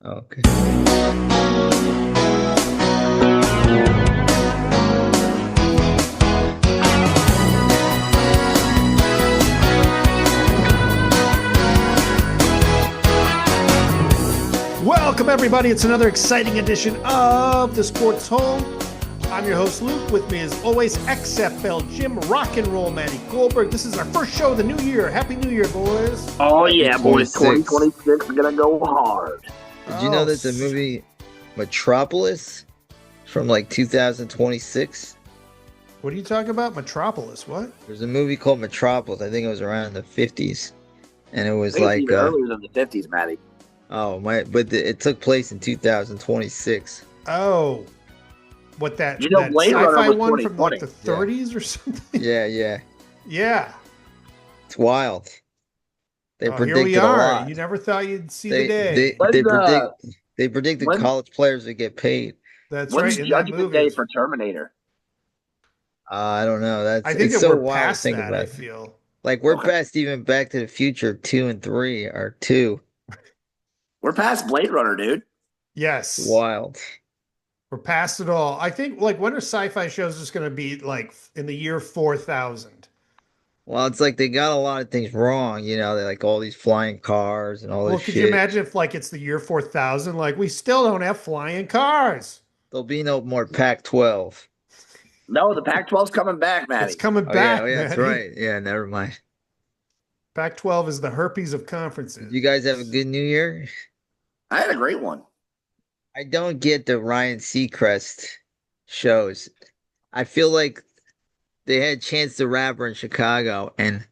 Okay. Welcome, everybody. It's another exciting edition of the Sports Home. I'm your host, Luke. With me, as always, XFL Jim, Rock and Roll Matty Goldberg. This is our first show of the new year. Happy New Year, boys. Oh, Happy yeah, boys. 26. 2026 are going to go hard. Did you know that the movie Metropolis from like 2026? What are you talking about? Metropolis, what? There's a movie called Metropolis. I think it was around the 50s. And it I was think it's like, even earlier than the 50s, Matty. it took place in 2026. Oh, what that, You know, that Blade Runner sci-fi was one from like 2020. the 30s or something? Yeah. Yeah. It's wild. They Oh, here predicted we a are. lot. You never thought you'd see They the day. they predicted when- college players would get paid. That's When's right. In that Judgment movie. Day for Terminator? I don't know. I think It's that so we're wild to past think that, about I it. feel. Like we're Okay. past even Back to the Future 2 and 3 or 2. We're past Blade Runner, dude. Yes. Wild. We're past it all. I think, like, when are sci-fi shows just going to be, like, in the year 4000? Well, it's like they got a lot of things wrong, you know, they like all these flying cars and all Well, this could you shit. imagine if, like, it's the year 4000? Like, we still don't have flying cars. There'll be no more Pac-12. No, the Pac-12's coming back, It's Matty. coming Oh back, yeah, that's Matty. right. Yeah, never mind. Pac-12 is the herpes of Did conferences. you guys have a good New Year? I had a great one. I don't get the Ryan Seacrest shows. I feel like they had Chance the Rapper in Chicago, and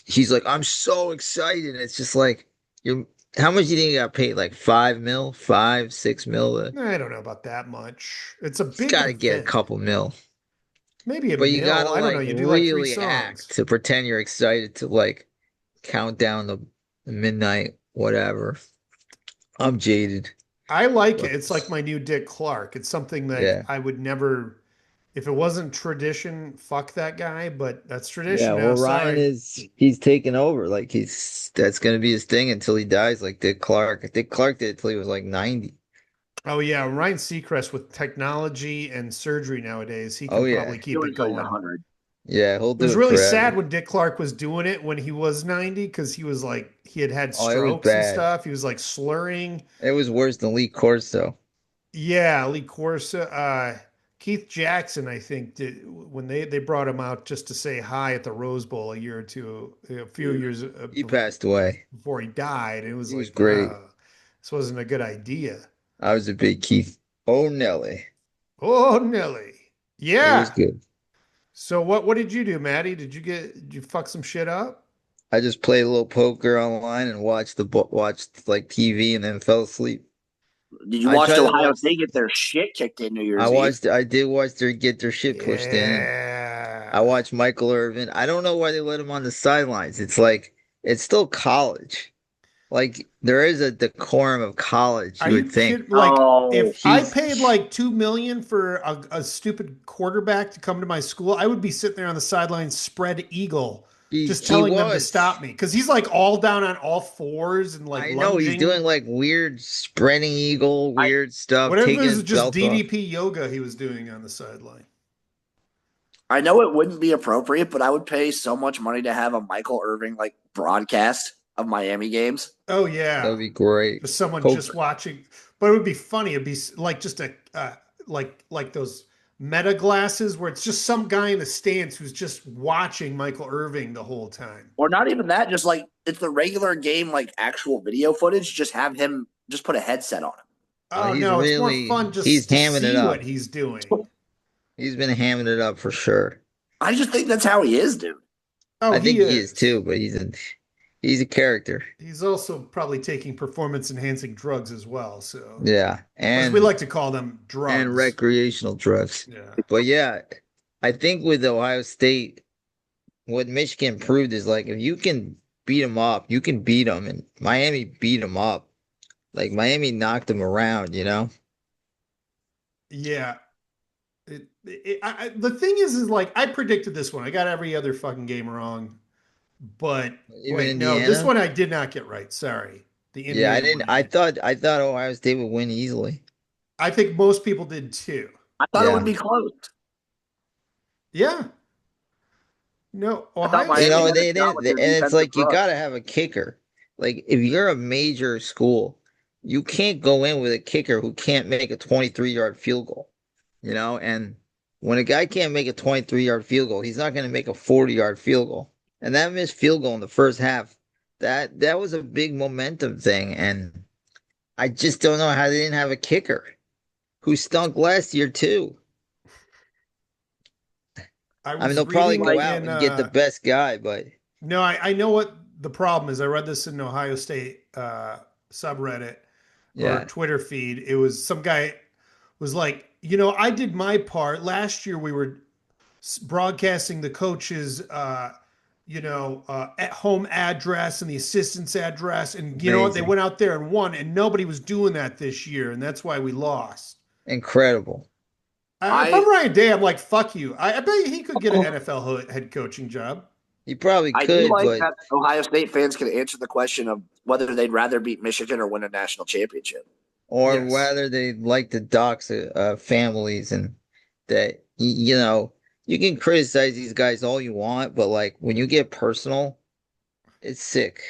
he's like, "I'm so excited." It's just like, you. How much do you think you got paid? Like 5 mil, 5, 6 mil? I don't know about that much. It's a He's big got to get a event. couple mil. Maybe a But you mil. gotta I don't know. like You do like 3 really songs. act to pretend you're excited to like count down the midnight, whatever. I'm jaded. I like it. But It's like my new Dick Clark. It's something that yeah. I would never, if it wasn't tradition, fuck that guy, but that's Yeah, tradition now. well Ryan Sorry. he's taking over. Like that's gonna be his thing until he dies, like Dick Clark. Dick Clark did it till he was like 90. Oh yeah, Ryan Seacrest with technology and surgery nowadays, he Oh can yeah. probably keep He'll it be till he's going. 100. Yeah, he'll It do was it really forever. sad when Dick Clark was doing it when he was 90 because he was like he had Oh, it was strokes and bad. stuff. He was like slurring. It was worse than Lee Corso. Yeah, Lee Corsa, Keith Jackson, I think, did when they brought him out just to say hi at the Rose Bowl a few years He passed away. before he died. It was He was like, great. this wasn't a good idea. I was a big Keith. Oh Nelly. Oh, Nelly. He was Yeah. good. So what did you do, Maddie? Did you fuck some shit up? I just played a little poker online and watched like TV and then fell asleep. Did you I watch tried to Ohio watch. State get their shit kicked in New Year's Eve? I did watch their get their shit pushed in. And I Yeah. watched Michael Irvin. I don't know why they let him on the sidelines. It's like it's still college. Like there is a decorum of college, Are you you would think. kidding? Like, Oh, if I He's paid like 2 million for a stupid quarterback to come to my school, I would be sitting there on the sidelines, spread eagle, just he telling them to was. stop me because he's like all down on all fours and like I know he's lunging. doing like weird spreading eagle, I- weird stuff, Whatever it taking was his just belt off. DDP yoga he was doing on the sideline. I know it wouldn't be appropriate, but I would pay so much money to have a Michael Irving like broadcast of Miami games. Oh That yeah, would be great. just someone Poke. just watching. But it would be funny. It'd be like just a like those meta glasses where it's just some guy in the stands who's just watching Michael Irving the whole time. Or not even that, just like it's the regular game, like actual video footage. Just have him just put a headset on him. Oh He's no, it's more really fun just he's to hamming it see up. what he's doing. He's been hamming it up for sure. I just think that's how he is, dude. Oh, I think he he is too, but he's a character. He's also probably taking performance enhancing drugs as well. So, Yeah, as and we like to call them, drugs. recreational drugs. Yeah. But yeah, I think with Ohio State, what Michigan proved is like if you can beat them up, you can beat them, and Miami beat them up. Like Miami knocked them around, you know. Yeah. The thing is like I predicted this one. I got every other fucking game wrong. But Even wait, no, this Indiana. one I did not get right. Sorry. The Yeah, I Indiana didn't. money. I thought Ohio State would win easily. I think most people did too. I thought it would Yeah. be close. Yeah. No, I thought Ohio You Miami know, had State. a shot with their and it's defensive like you front. got to have a kicker. Like if you're a major school, you can't go in with a kicker who can't make a 23-yard field goal. You know, and when a guy can't make a 23-yard field goal, he's not going to make a 40-yard field goal. And that missed field goal in the first half, that was a big momentum thing. And I just don't know how they didn't have a kicker who stunk last year too. I I mean, was they'll probably reading go Like, out in and get the best guy, but no, I know what the problem is. I read this in Ohio State subreddit or yeah, Twitter feed. It was some guy was like, I did my part. Last year we were broadcasting the coach's at home address and the assistant's address, and you know what? They amazing, went out there and won, and nobody was doing that this year, and that's why we lost. incredible. If I'm I Ryan Day, I'm like, fuck you. I bet he could get an NFL head coaching job. He probably I do could, like but that Ohio State fans can answer the question of whether they'd rather beat Michigan or win a national championship. or Yes. whether they like to dox families and that you can criticize these guys all you want, but like when you get personal, it's sick.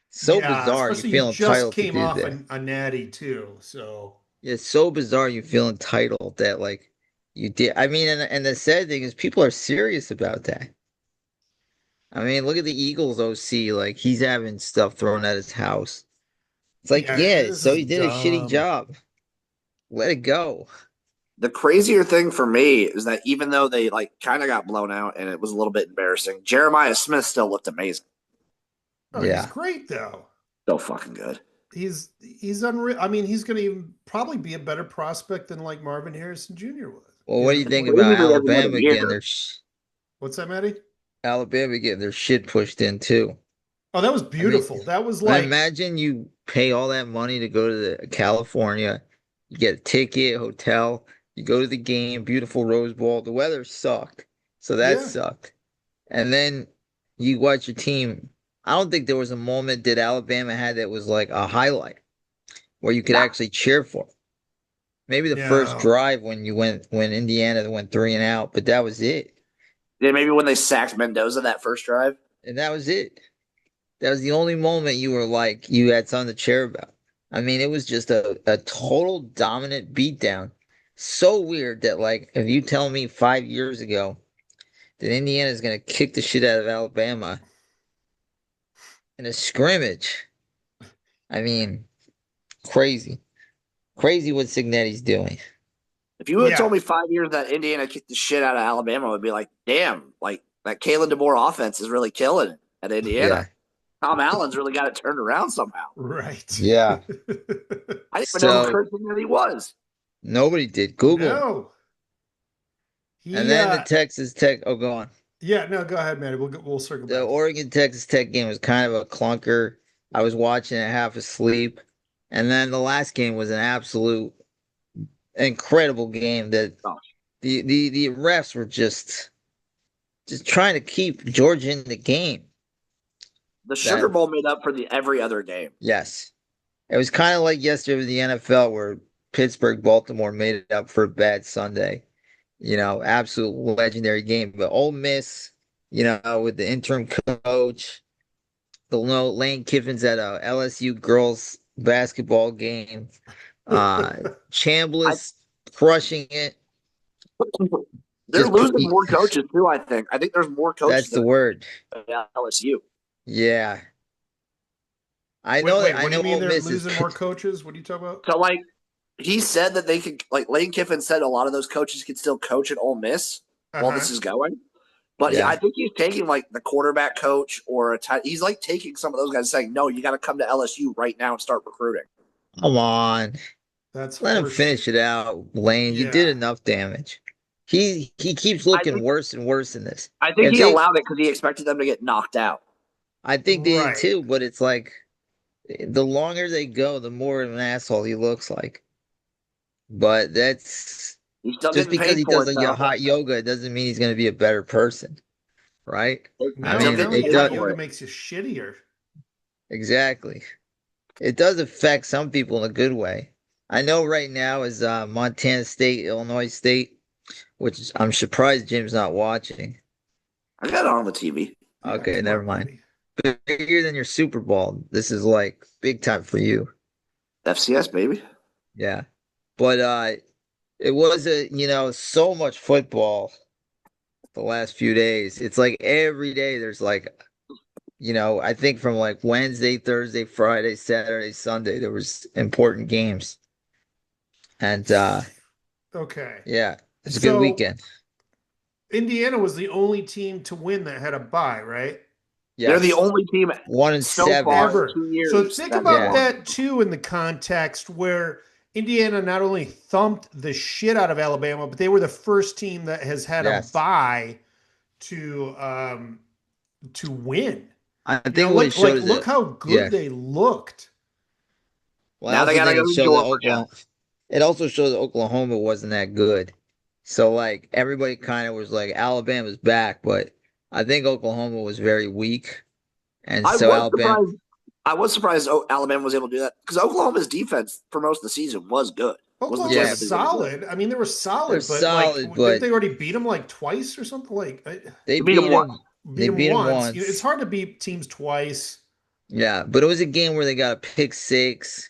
So Yeah, bizarre you especially you feel just entitled to came do off that. a natty too. So It's so bizarre you feel entitled that like you did. I mean, and the sad thing is people are serious about that. I mean, look at the Eagles OC, like he's having stuff thrown at his house. It's like, yeah, yeah, this so is he did a shitty dumb. job. Let it go. The crazier thing for me is that even though they like kind of got blown out and it was a little bit embarrassing, Jeremiah Smith still looked amazing. Oh, he's Yeah. great though. So fucking good. He's unreal. I mean, he's going to even probably be a better prospect than like Marvin Harrison Jr. was. Well, what do you It's think Point. about crazy he hasn't had a Alabama getting year. their What's that, Maddie? Alabama getting their shit pushed in too? Oh, that was I mean, beautiful. That was I like, imagine you pay all that money to go to California, you get a ticket, hotel, you go to the game, beautiful Rose Bowl. The weather sucked, so that yeah, sucked. And then you watch your team. I don't think there was a moment that Alabama had that was like a highlight where you could Nah. actually cheer for 'em. Maybe the first no, drive when Indiana went 3-and-out, but that was it. Yeah, maybe when they sacked Mendoza that first drive. And that was it. That was the only moment you were like you had something to cheer about. I mean, it was just a total dominant beatdown. So weird that like if you tell me 5 years ago that Indiana is gonna kick the shit out of Alabama in a scrimmage, I mean, crazy. Crazy what Signetti's doing. If you would have yeah, told me 5 years that Indiana kicked the shit out of Alabama, I would be like, damn, like that Kalen DeBoer offense is really killing it at Yeah. Indiana. Tom Allen's really got it turned around somehow. right. Yeah. I didn't even know who So Kurt Signetty was. nobody did. Google him. No, And he. then the Texas Tech, oh, go on. Yeah, no, go ahead, Maddie. We'll circle The back to Oregon Texas Tech game was kind of a clunker. I was watching it half asleep. And then the last game was an absolute incredible game that Oh, the refs were just trying to keep Georgia in the game. the That Sugar Bowl made up for the every other game. yes. It was kind of like yesterday with the NFL where Pittsburgh Baltimore made it up for a bad Sunday. Absolute legendary game. But Ole Miss, with the interim coach, the Lane Kiffin's at a LSU girls basketball game. it. I, Chambliss crushing it. they're Just losing more coaches too. I think there's more coaches that's the than word. LSU. Yeah. I Wait, know that wait. I What do know you mean Ole they're Miss is losing more coaches? What are you talking about? So like he said that they could like Lane Kiffin said a lot of those coaches could still coach at Ole Miss Uh while huh. this is going. But yeah. I think he's taking like the quarterback coach or he's like taking some of those guys saying, no, you got to come to LSU right now and start recruiting. Come on. That's Let him horse. finish it out, Lane. You did Yeah. enough damage. He keeps I looking think worse and worse in this. I think If he they allowed it because he expected them to get knocked out. I think they did Right. too, but it's like the longer they go, the more of an asshole he looks like. But that's He's still just getting because paid he for does it like though. hot yoga, it doesn't mean he's going to be a better person, right? He's I No, still mean, no, getting it paid hot does for yoga it. makes you shittier. exactly. it does affect some people in a good way. I know right now is Montana State, Illinois State, which I'm surprised Jim's not watching. I got it on the TV. Yeah, Okay, come never on, mind. buddy. Bigger than your Super Bowl. This is like big time for you. FCS, baby. Yeah. But it was so much football the last few days. It's like every day there's like, I think from like Wednesday, Thursday, Friday, Saturday, Sunday, there was important games. And Okay. yeah, it's a good So weekend. Indiana was the only team to win that had a bye, right? They're the Yes. only team One and so seven. far in Ever. So 2 years think that has about Yeah. won. that too in the context where Indiana not only thumped the shit out of Alabama, but they were the first team that has had a Yes. bye to win. I You know, think what it showed is look that, how yeah. good they looked. Well, I Now they also got to think go it to showed that Georgia. Oklahoma, it also showed that Oklahoma wasn't that good. So like everybody kind of was like Alabama's back, but I think Oklahoma was very weak. And I so was Alabama, surprised. I was surprised Alabama was able to do that because Oklahoma's defense for most of the season was good. Was Oklahoma's yeah, legitimately really good. solid. I mean, they were they're solid, but like, solid, didn't but they already beat them like twice or something? Like, they To beat them beat once. them. beat They them beat them once. You know, it's once. hard to beat teams twice. Yeah, but it was a game where they got a pick six,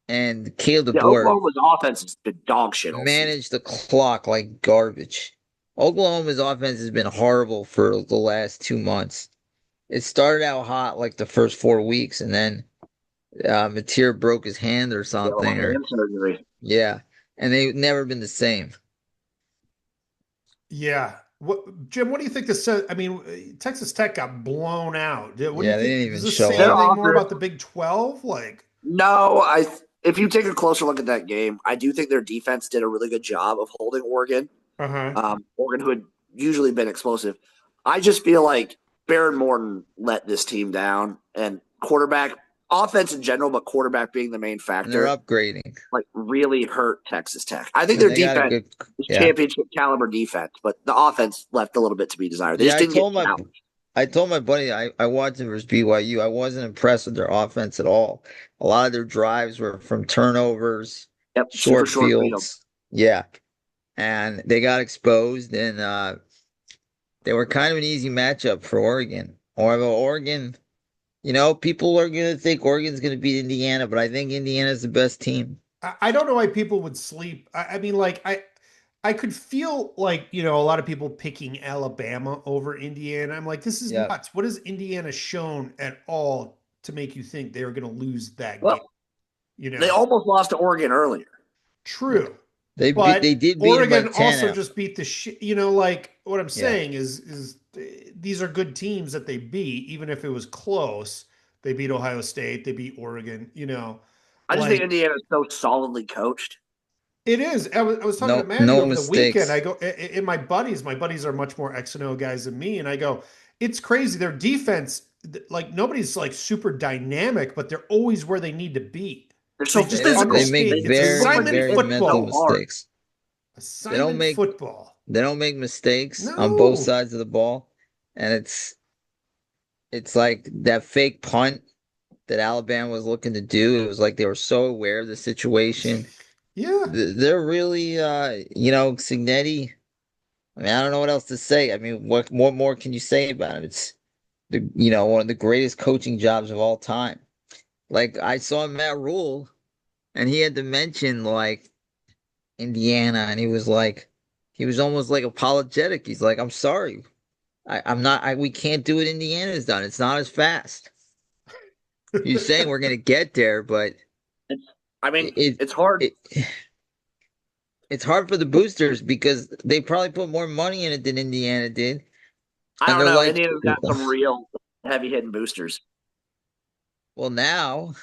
and Caleb Yeah, DeBoer Oklahoma's offense has been dog shit all season. managed the clock like garbage. Oklahoma's offense has been horrible for the last 2 months. It started out hot like the first 4 weeks, and then Mateer broke his hand or Yeah, something, on or hand surgery. yeah, and they've never been the same. Yeah. What, Jim? What do you think this says? I mean, Texas Tech got blown out. What do you Yeah, they think? didn't Does even this show say Their up. anything more offense. about the Big 12? Like, No, if you take a closer look at that game, I do think their defense did a really good job of holding Oregon. uh huh. Oregon, who had usually been explosive. I just feel like Baron Morton let this team down, and quarterback, offense in general, but quarterback being the main And they're factor, upgrading, like really hurt Texas Tech. I think and their they got a defense good, is yeah, championship caliber defense, but the offense left a little bit to be desired. They yeah. just didn't get out. I told my buddy I watched it versus BYU. I wasn't impressed with their offense at all. A lot of their drives were from turnovers, Yep, super short short field. fields. Yeah, and they got exposed, and they were kind of an easy matchup for Oregon. Or Oregon, people are going to think Oregon's going to beat Indiana, but I think Indiana's the best team. I don't know why people would sleep. I mean, like, I could feel like, a lot of people picking Alabama over Indiana. I'm like, this is Yeah. nuts. What has Indiana shown at all to make you think they are going to lose that game? Well, You they know, almost lost to Oregon earlier. true. They But did beat them by Oregon 10 also out. just beat the shit. Like what I'm Yeah. saying is these are good teams that they beat, even if it was close. They beat Ohio State. They beat Oregon. I just think Like Indiana is so solidly coached. it is. I was talking to No, Maddie no over the weekend. mistakes. I go, and my buddies are much more X and O guys than me. And I go, it's crazy. Their defense, like nobody's like super dynamic, but they're always where they need to be. They're so They just physical. They make understand. It's They look very, like they assignment very hit mental so football. hard. mistakes. They don't Assignment make football. they don't make mistakes on both No. sides of the ball. And it's like that fake punt that Alabama was looking to do. It was like they were so aware of the situation. Yeah. They're really Signetti. I mean, I don't know what else to say. I mean, what more can you say about it? It's one of the greatest coaching jobs of all time. Like I saw Matt Rule, and he had to mention like Indiana, and he was almost like apologetic. He's like, "I'm sorry, I'm not. We can't do what Indiana's done. It's not as fast." He's saying we're gonna get there, but I mean, it it's hard. it it's hard for the boosters because they probably put more money in it than Indiana did, I and don't they're know. like, Indiana's got some real heavy hitting boosters. "Well, now."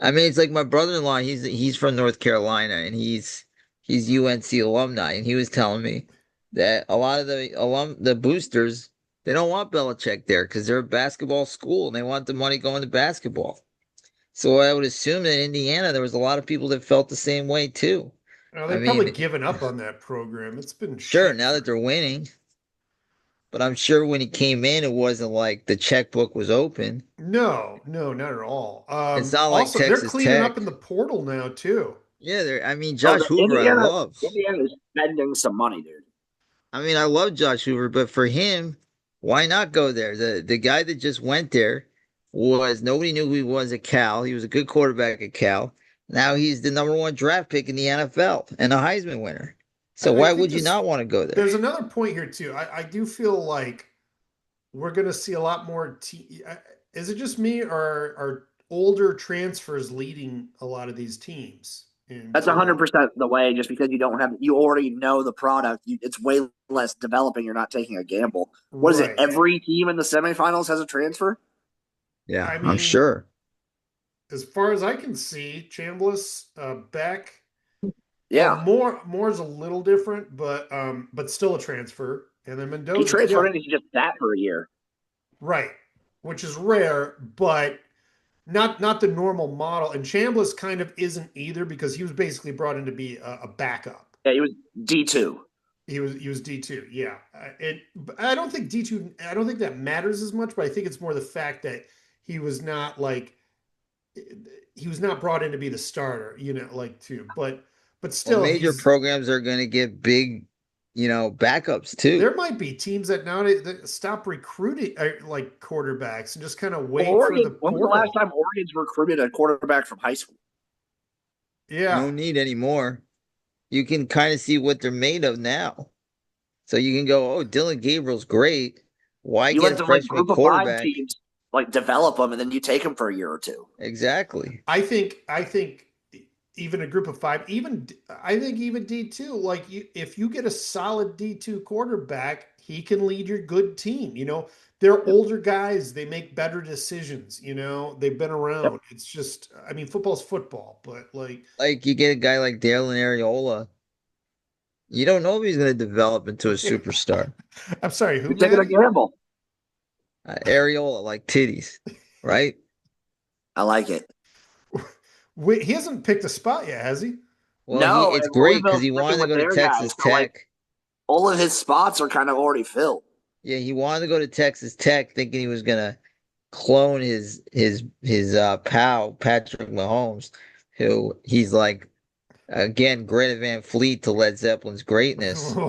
I mean, it's like my brother-in-law. He's from North Carolina, and he's UNC alumni, and he was telling me that a lot of the boosters, they don't want Belichick there because they're a basketball school and they want the money going to basketball. So I would assume that in Indiana there was a lot of people that felt the same way too. Well, I they've probably mean, given up on that program. It's been sure, shit now that for. they're winning, But I'm sure when he came in, it wasn't like the checkbook was open. No, no, not at all. It's not like Also, they're Texas cleaning up Tech. in the portal now too. Yeah, I mean, Oh, Josh Hoover, Indiana is spending some money, dude. I love Josh Hoover, but for him, why not go there? The guy that just went there was nobody knew who he was at Cal. He was a good quarterback at Cal. Now he's the number one draft pick in the NFL and a Heisman winner. So I why think would you this. not want to go there? There's another point here too. I do feel like we're going to see a lot more. Is it just me, or are older transfers leading a lot of these teams That's into? 100% the way. Just because you already know the product, it's way less developing. You're not taking a gamble. What is it? Right. Every team in the semifinals has a transfer. Yeah, I I'm mean, sure. as far as I can see, Chambliss, Beck. Well, Yeah, Moore's a little different, but still a transfer. And then he Mendoza, transferred yeah, in. He just sat for a year. right, which is rare, but not the normal model. And Chambliss kind of isn't either because he was basically brought in to be a backup. Yeah, he was D2. He was D2, yeah. It I don't think D2. I don't think that matters as much, but I think it's more the fact that he was not like he was not brought in to be the starter, like too. But Well, still, major he's programs are going to get big, backups too. there might be teams that nowadays that stop recruiting like quarterbacks and just kind of Well, wait for the Oregon. When was the last portal. time Oregon's recruited a quarterback from high school? Yeah, No need anymore. You can kind of see what they're made of now. So you can go, oh, Dylan Gabriel's great. Why You get let a the like freshman group of five quarterback? teams like develop them, and then you take them for a year or two. Exactly. I think even a group of five, even I think even D2, like if you get a solid D2 quarterback, he can lead your good team. They're Yep. older guys, they make better decisions. They've been Yep. around. It's just, I mean, football's football, but like, Like you get a guy like Dale and Ariola. You don't know if he's going to develop into a superstar. I'm sorry, who, You're taking a Maddie? gamble. Areola like titties, right? I like it. Wait, he hasn't picked a spot yet, has he? Well, No, it's and great because Louisville's he sticking wanted to with go to their guys. Texas So like Tech. all of his spots are kind of already filled. Yeah, he wanted to go to Texas Tech, thinking he was gonna clone his pal Patrick Mahomes, who he's like again Greta Van Fleet to Led Zeppelin's greatness,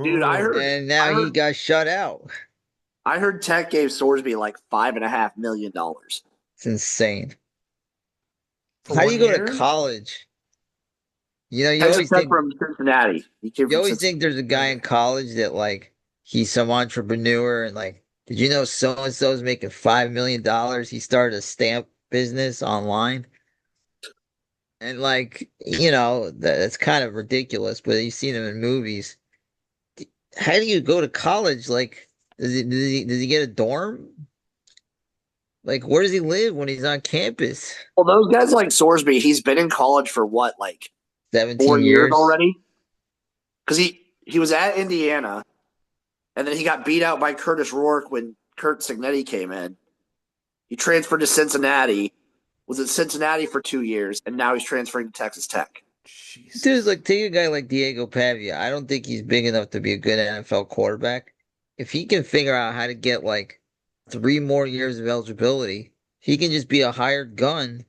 Dude, and now I he heard got shut out. I heard Tech gave Sorsby like $5.5 million. It's insane. For How do one you go to year? college? You Texas always Tech think from Cincinnati. He came you from always Cincinnati. think there's a guy in Okay. college that like he's some entrepreneur and like, did you know so and so is making $5 million? He started a stamp business online. And like, that's kind of ridiculous, but you see them in movies. How do you go to college? Like, does he get a dorm? Like, where does he live when he's on campus? Well, those guys like Sorsby, he's been in college for what, like 4 17 years years? already? Because he was at Indiana, and then he got beat out by Curtis Rourke when Kurt Signetti came in. He transferred to Cincinnati, was at Cincinnati for 2 years, and now he's transferring to Texas Tech. Dude's Jesus. like, take a guy like Diego Pavia. I don't think he's big enough to be a good NFL quarterback. If he can figure out how to get like 3 more years of eligibility, he can just be a hired gun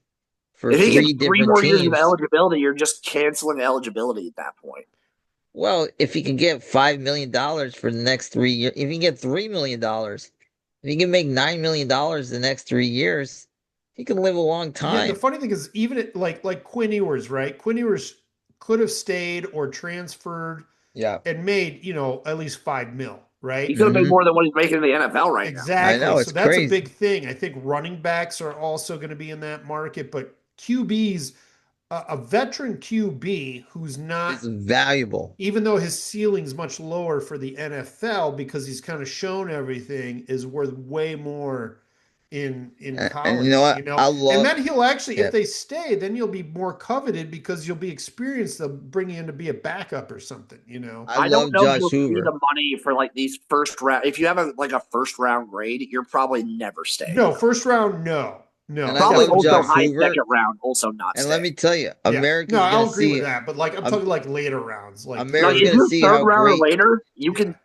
for If he gets three three different more years of teams. eligibility, you're just canceling eligibility at that point. Well, if he can get $5 million for the next 3 years, if he can get $3 million, if he can make $9 million the next 3 years, he can live a long Yeah, the time. funny thing is, even like Quinn Ewers, right? Quinn Ewers could have stayed or transferred Yeah. and made, at least 5 mil, He right? could have made Hmm. more than what he's making in the NFL right now. I Exactly. know So it's that's a crazy. big thing. I think running backs are also going to be in that market, but QBs, a veteran QB who's It's not, valuable. even though his ceiling's much lower for the NFL because he's kind of shown everything, is worth way more in And you know college, what? I and love, then he'll actually, if yeah, they stay, then you'll be more coveted because you'll be experienced. They'll bring you in to be a backup or something. I I don't love know if Josh you'll see Hoover. the money for like these first round. If you have a first round grade, you're probably never staying. No, first round, no, And no, I Probably love also definitely. Josh high Hoover. second round, also not And let staying. me tell you, Yeah, no, America's gonna I'll agree with see that. But like, I'm um, talking like later rounds, like Like America's third. if gonna you're see third how round or great. later, you Yeah, can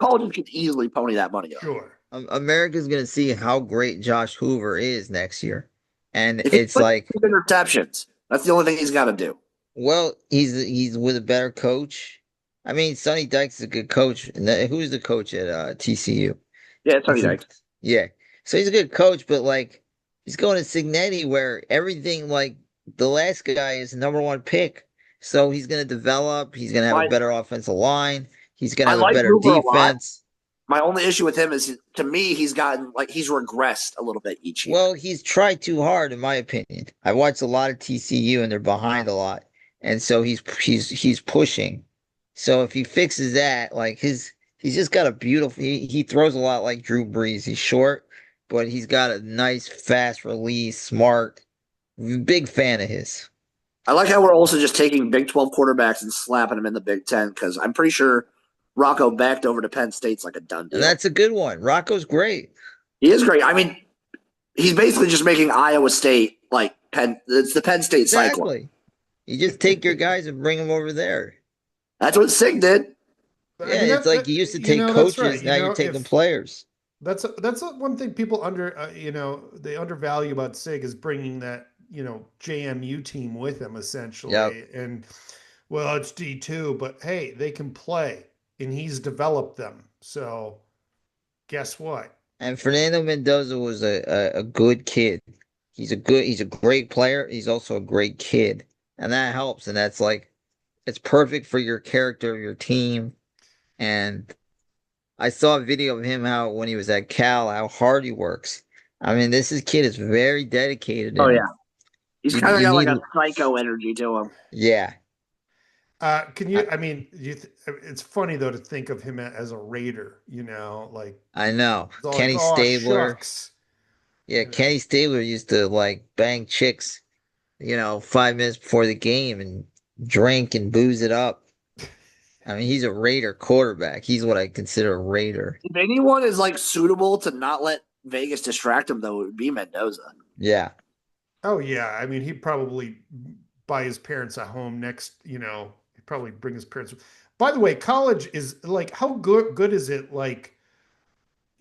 Colleges could easily pony that money up. Sure. America's gonna see how great Josh Hoover is next year, and If he it's puts like, interceptions, that's the only thing he's got to do. well, he's with a better coach. I mean, Sonny Dykes is a good coach. And who's the coach at TCU? Yeah, it's Sonny It's a, Dykes. yeah. So he's a good coach, but like he's going to Signetti where everything like the last guy is the number one pick. So he's going to develop. He's going to have a I, better offensive line. He's going to I have a like better Hoover a lot. defense. My only issue with him is, to me, he's gotten like he's regressed a little bit each year. Well, he's tried too hard, in my opinion. I watched a lot of TCU, and they're behind a lot, and so he's pushing. So if he fixes that, like he's just got a beautiful. He throws a lot like Drew Brees. He's short, but he's got a nice, fast release, smart. Big fan of his. I like how we're also just taking Big 12 quarterbacks and slapping them in the Big 10 because I'm pretty sure Rocco backed over to Penn State's like a done And deal. that's a good one. Rocco's great. He is great. I mean, he's basically just making Iowa State like Penn. It's the Penn State cycle. Exactly. You just take your guys and bring them over there. That's what Sig did. Yeah, it's like you used to take That's coaches, right. now you're taking players. That's one thing people they undervalue about Sig is bringing that JMU team with him essentially, Yep. and well, it's D2, but hey, they can play, and he's developed them. So, guess what? And Fernando Mendoza was a good kid. He's a great player. He's also a great kid. And that helps. And that's like it's perfect for your character, your team. And I saw a video of him how when he was at Cal, how hard he works. I mean, kid is very dedicated. Oh And yeah, he's you, kind of you got like need, a psycho energy to him. yeah. Can you? I mean, it's funny though to think of him as a Raider. Like I know. it's all like, Kenny oh Stabler. shucks. Yeah, Kenny Stabler used to like bang chicks, 5 minutes before the game and drink and booze it up. I mean, he's a Raider quarterback. He's what I consider a Raider. If anyone is like suitable to not let Vegas distract him, though, it would be Mendoza. Yeah. Oh yeah, I mean he'd probably buy his parents a home next. He'd probably bring his parents. By the way, college is like how good is it? Like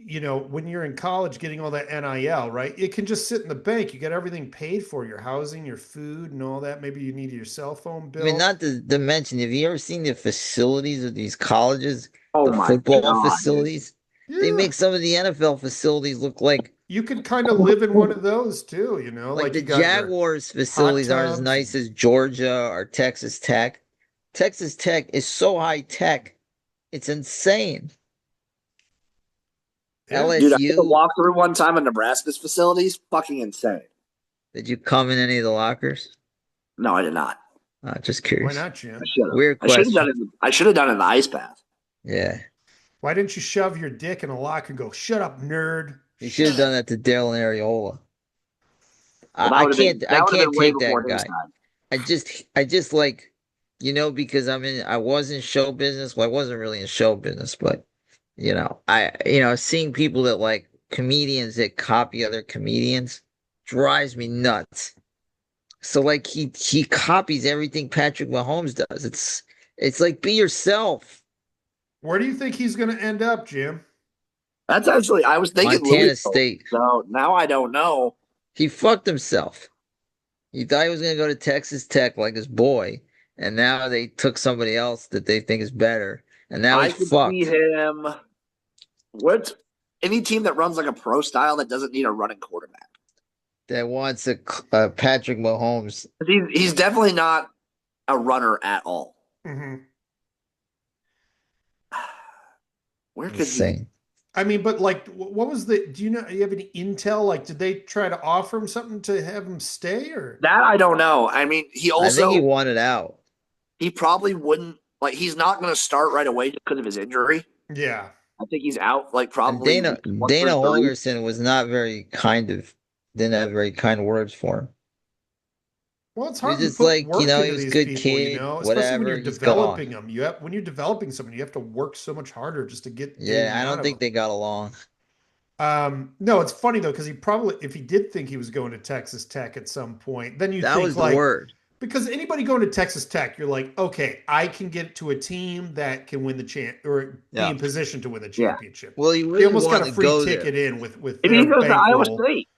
when you're in college, getting all that NIL, right? It can just sit in the bank. You get everything paid for, your housing, your food, and all that. Maybe you need your cell phone I mean, bill. not to mention, have you ever seen the facilities of these colleges, Oh the my football god! facilities? They Yeah, make some of the NFL facilities look like you could kind of live in one of those too. like Like the you got your Jaguars hot facilities aren't as tubs. nice as Georgia or Texas Tech. Texas Tech is so high tech. It's insane. Yeah, Dude, I did a LSU, walkthrough one time in Nebraska's facilities. Fucking insane. did you come in any of the lockers? No, I did not. Just why curious. not, I Jim? should have. Weird I should have done question. it. I should have done it in the ice bath. Yeah. Why didn't you shove your dick in a locker and go, "Shut up, nerd"? You should have Shut done up. that to Daryl Areola. Well, I can't I that would have can't been way take that before his guy. time. I just like because I was in show business. Well, I wasn't really in show business, but seeing people that like comedians that copy other comedians drives me nuts. So like he copies everything Patrick Mahomes does. It's like be yourself. Where do you think he's going to end up, Jim? That's actually I was thinking Montana Louisville. State. So now I don't know. He fucked himself. He thought he was gonna go to Texas Tech like his boy, and now they took somebody else that they think is better, and now I he's could see fucked. him. What? Any team that runs like a pro style that doesn't need a running quarterback. That wants a Patrick Mahomes. He's definitely not a runner at all. Mm-hmm. Where could he? Insane. I mean, but like, what was the? Do you have any intel? Like, did they try to offer him something to have him stay, or? That I don't know. I mean, I think he wanted out. he probably wouldn't like. He's not going to start right away just because of his injury. Yeah. I think he's out like And probably Dana once Dana or three. Holgerson was not very didn't have very kind words for him. Well, it's He was hard to just put like, work he into was a these good people, kid, especially when whatever, you're he's gone. developing them. When you're developing someone, you have to work so much harder just to get Yeah, anything I out don't of think them. they got along. No, it's funny though because he probably, if he did think he was going to Texas Tech at some point, then you That think was the like, word. because anybody going to Texas Tech, you're like, okay, I can get to a team that can win the champ or be Yeah. in position to win the Yeah. championship. Well, he They really almost got a wanted to free go there. ticket in with Maybe their he goes to Iowa bankroll. State.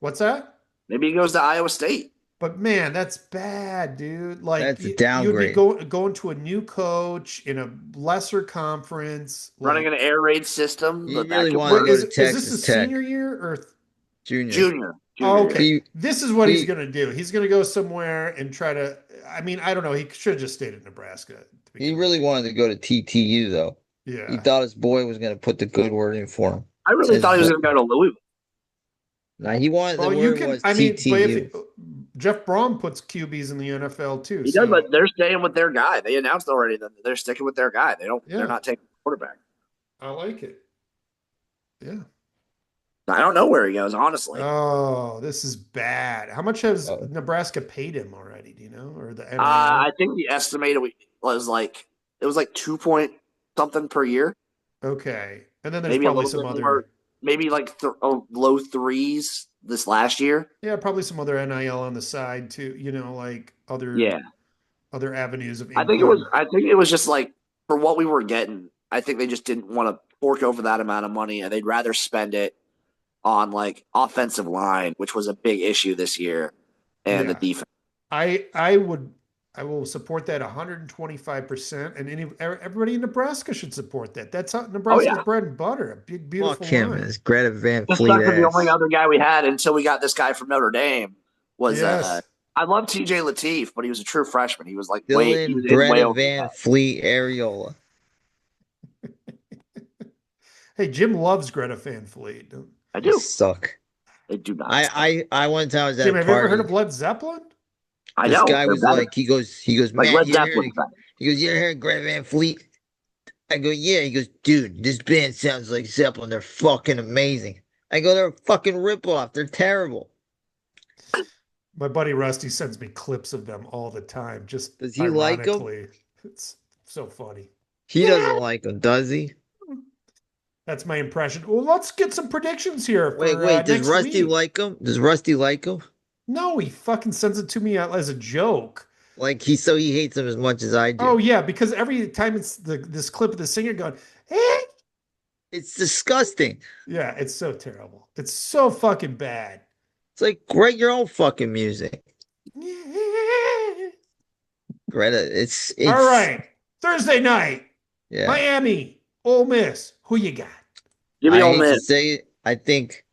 What's that? Maybe he goes to Iowa State. But man, that's bad, dude. Like That's a you'd be downgrade. going to a new coach in a lesser conference. Running Like, an air raid system, He that really could wanted to work. go to is this Texas his Tech senior year or Junior. Oh, Junior year. okay. He This is what he's he going to do. He's going to go somewhere and try to. I mean, I don't know. He should have just stayed in Nebraska to he begin with. really wanted to go to TTU though. He Yeah. thought his boy was going to put the good word in for him. I really His thought he was boy. going to go to Louisville. Now he wanted the Well, you word can. was I mean, but if TTU. Jeff Brom puts QBs in the NFL too, He does, so but they're staying with their guy. They announced already that they're sticking with their guy. They're yeah, not taking the quarterback. I like it. Yeah. I don't know where he goes, honestly. Oh, this is bad. How much has Oh, Nebraska paid him already? Do you know, or the I NIL? think the estimated was like it was like 2 point something per year, Okay, and then there's maybe a probably little some bit more, other. maybe like low threes this last year. Yeah, probably some other NIL on the side too. Like Yeah, other avenues of I think it was. income. I think it was just like for what we were getting. I think they just didn't want to fork over that amount of money, and they'd rather spend it on like offensive line, which was a big issue this year, and the Yeah, defense. I will support that 125%, and everybody in Nebraska should support that. That's how Oh Nebraska's yeah, bread and butter, a big fuck beautiful him and line. his Greta Van just Fleet sucks that the only ass. other guy we had until we got this guy from Notre Dame was Yes. I love TJ Latif, but he was a true freshman. He was like he Dylan was in way Greta over his Van head. Fleet Areola. Hey, Jim loves Greta Van Fleet. I You do. suck. They do not. I one time was at a Jim, have you ever heard party. of Led Zeppelin? I This know guy they're was better. like, he goes, Like Matt, Led you ever Zeppelin's better. he goes, you ever heard of Greta Van Fleet? I go, yeah. He goes, dude, this band sounds like Zeppelin. They're fucking amazing. I go, they're a fucking ripoff. They're terrible. My buddy Rusty sends me clips of them all the time, just Does he like them? ironically. It's so funny. He doesn't like them, does he? That's my impression. Well, let's get some predictions here for Wait. Does next Rusty week. like them? Does Rusty like them? No, he fucking sends it to me as a joke. Like he hates them as much as I Oh do. yeah, because every time it's this clip of the singer going, eh. It's disgusting. Yeah, it's so terrible. It's so fucking bad. It's like write your own fucking music, Greta. All It's right, Thursday night, yeah. Miami, Ole Miss. Who you got? Give me I Ole hate to Miss. say it. I think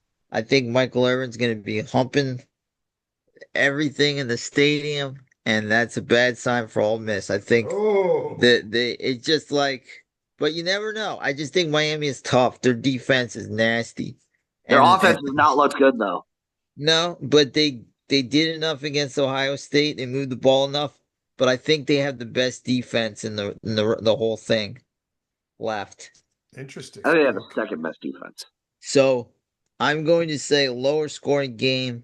Michael Irvin's going to be humping everything in the stadium, and that's a bad sign for Ole Miss. I think Oh, that it's just like, but you never know. I just think Miami is tough. Their defense is nasty, Their and offense does not look good though. no, but they did enough against Ohio State. They moved the ball enough, but I think they have the best defense in the whole thing left. interesting. I think they have the Okay. second best defense. So I'm going to say lower scoring game.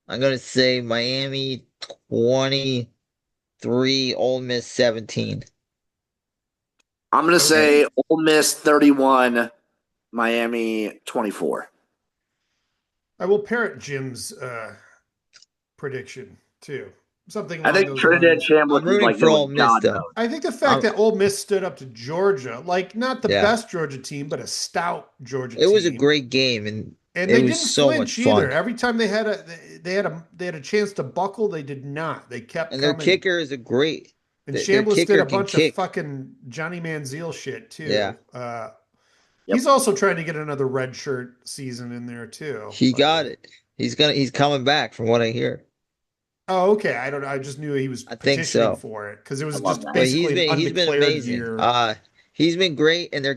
I'm going to say Miami 23, Ole Miss 17. I'm gonna Okay. say Ole Miss 31, Miami 24. I will parrot Jim's prediction too. Something I along think those Trinidad lines. Chambliss I'm is rooting like for doing Ole Miss God though. knows. I think the fact I'm, that Ole Miss stood up to Georgia, like not the yeah, best Georgia team, but a stout Georgia it was a team, great game and and it they was didn't so much flinch either. fun. Every time they had a chance to buckle, they did not. They kept And their coming. kicker is a great. And Their Chambliss did kicker a can bunch of kick. fucking Johnny Manziel shit Yeah, too. Yep. He's also trying to get another red shirt season in there too, he by the got way. it. He's coming back from what I hear. Oh, okay. I don't know. I just knew he was I think petitioning so. for it because it I was love just that. But basically an he's been undeclared amazing. year. He's been great, and their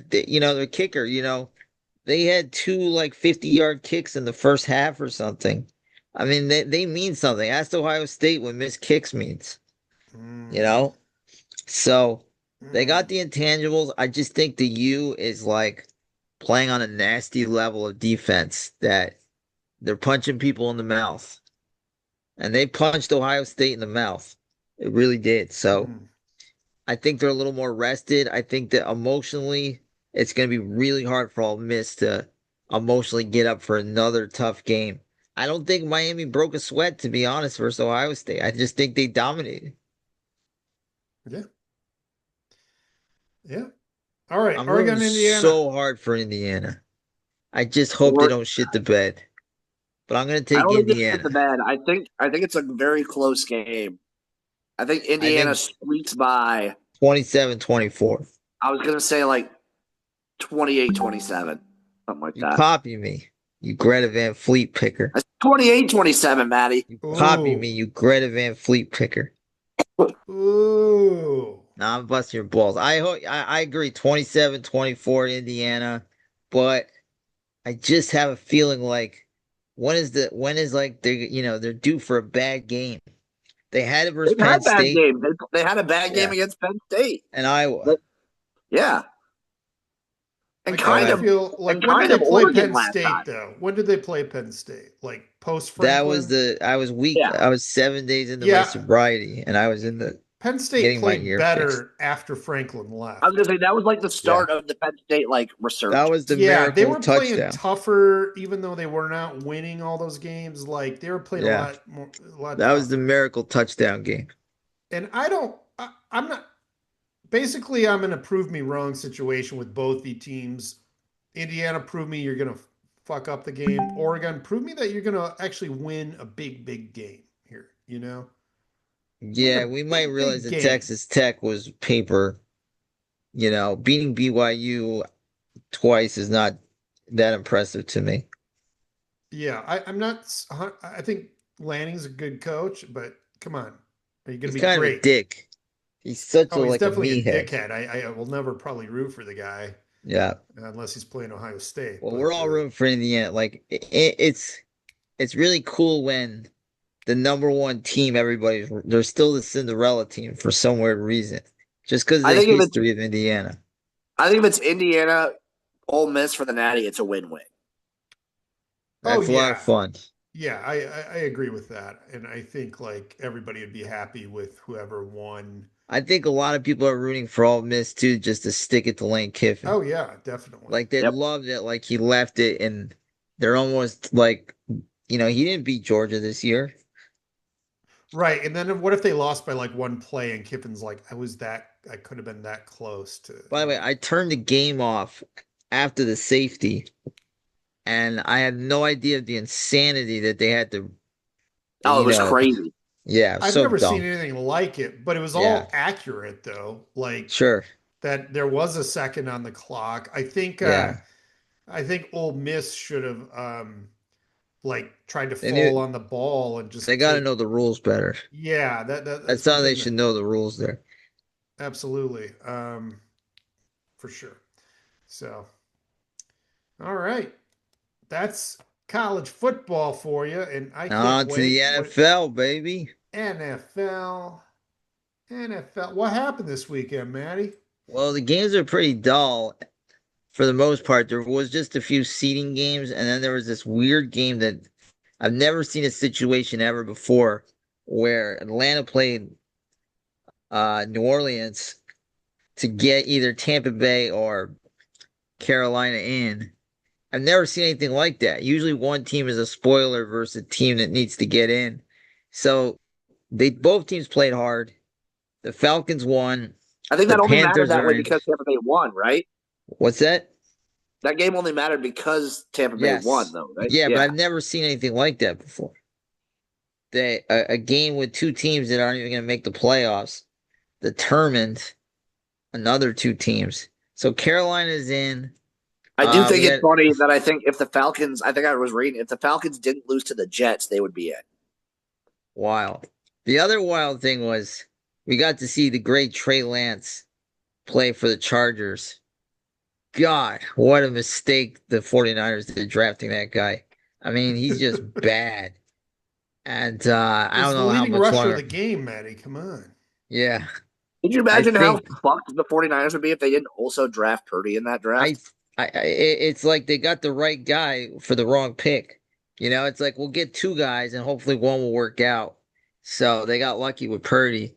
kicker, they had two like 50-yard kicks in the first half or something. I mean, they mean something. Ask Ohio State what missed kicks means, you Mm, know? So they got mm. the intangibles. I just think the U is like playing on a nasty level of defense that they're punching people in the mouth. And they punched Ohio State in the mouth. It really did. So Mm. I think they're a little more rested. I think that emotionally, it's going to be really hard for Ole Miss to emotionally get up for another tough game. I don't think Miami broke a sweat, to be honest, versus Ohio State. I just think they dominated. Yeah. Yeah. All right. I'm rooting Oregon, Indiana. so hard for Indiana. I just hope they Or don't shit the bed. But I'm gonna I take don't think it's at the Indiana. bad. I think it's a very close game. I think I Indiana think squeaks by. 27-24. I was gonna say like 28-27, something like You that. copy me, you Greta Van Fleet picker. That's 28-27, Maddie. You copy me, Ooh. you Greta Van Fleet picker. Ooh. Nah, I'm busting your balls. I agree, 27-24 Indiana, but I just have a feeling like when is like they're due for a bad game. They had it versus They've Penn had bad State. games. They had a bad game Yeah. against Penn State. And Iowa. But, yeah, I and kind All of right. feel like when did they play Oregon Penn last State time. though? When did they play Penn State? Like post That was Franklin? I was weak. Yeah, I was 7 days into my Yeah, sobriety and I was in the Penn State getting my played ear fixed. better after Franklin I was left. gonna say that was like the Yeah. start of the Penn State like That was resurgence. the Yeah, they miracle were playing touchdown. tougher, even though they were not winning all those games. Like they were playing Yeah. a lot That was the tougher. miracle touchdown game. And I don't, I'm not. Basically, I'm in a prove me wrong situation with both the teams. Indiana, prove me you're gonna fuck up the game. Oregon, prove me that you're gonna actually win a big game here. You know, win a Yeah, we might realize big that game. Texas Tech was paper. Beating BYU twice is not that impressive to me. Yeah, I'm not. I think Lanning's a good coach, but come on, are you gonna He's be kind of a great? dick. He's such a Oh, he's like a definitely a meathead. dickhead. I will never probably root for the guy Yeah. unless he's playing Ohio State. Well, we're But all rooting for Indiana. Like it's really cool when the number one team, they're still the Cinderella team for some weird reason, just because of I the think if it's history of Indiana. I think if it's Indiana, Ole Miss for the Natty, it's a win-win. oh That's a lot of yeah, fun. yeah, I agree with that, and I think like everybody would be happy with whoever won. I think a lot of people are rooting for Ole Miss too, just to stick it to Lane Kiffin. Oh yeah, definitely. Like they Yep. loved it, like he left it, and they're almost like, he didn't beat Georgia this year. Right, and then what if they lost by like one play and Kiffin's like, I could have been that close to, By the way, I turned the game off after the safety, and I had no idea of the insanity that they had to, Oh, it you was know, crazy. yeah, I've so never seen dumb. anything like it, but it was Yeah, all accurate though. Like sure. that there was a second on the clock. Yeah. I think Ole Miss should have like tried to They knew fall on the ball and they just got to take. know the rules better. Yeah, That's that's one how they thing that should know the rules there. absolutely for sure. So, all right. That's college football for you, and I Now can't on to the wait. What NFL, baby. NFL? NFL. What happened this weekend, Maddie? Well, the games are pretty dull for the most part. There was just a few seeding games, and then there was this weird game that I've never seen a situation ever before where Atlanta played New Orleans to get either Tampa Bay or Carolina in. I've never seen anything like that. Usually one team is a spoiler versus a team that needs to get in. So they both teams played hard. The Falcons won. I think The that only mattered Panthers that are way in. because Tampa Bay won, right? What's that? That game only mattered because Tampa Bay won, Yes. though, right? Yeah, but Yeah. I've never seen anything like that before. A game with two teams that aren't even going to make the playoffs determined another two teams. So Carolina's in. I do think We it's got funny that I think if the Falcons, I think I was reading, if the Falcons didn't lose to the Jets, they would be in. wild. The other wild thing was we got to see the great Trey Lance play for the Chargers. God, what a mistake the 49ers did drafting that guy. I mean, he's just bad. And I Was don't the know how leading much rusher of longer. the game, Maddie? Come on. Yeah, Could you I imagine how think fucked the 49ers would be if they didn't also draft Purdy in that I, draft? it's like they got the right guy for the wrong pick. It's like we'll get two guys and hopefully one will work out. So they got lucky with Purdy.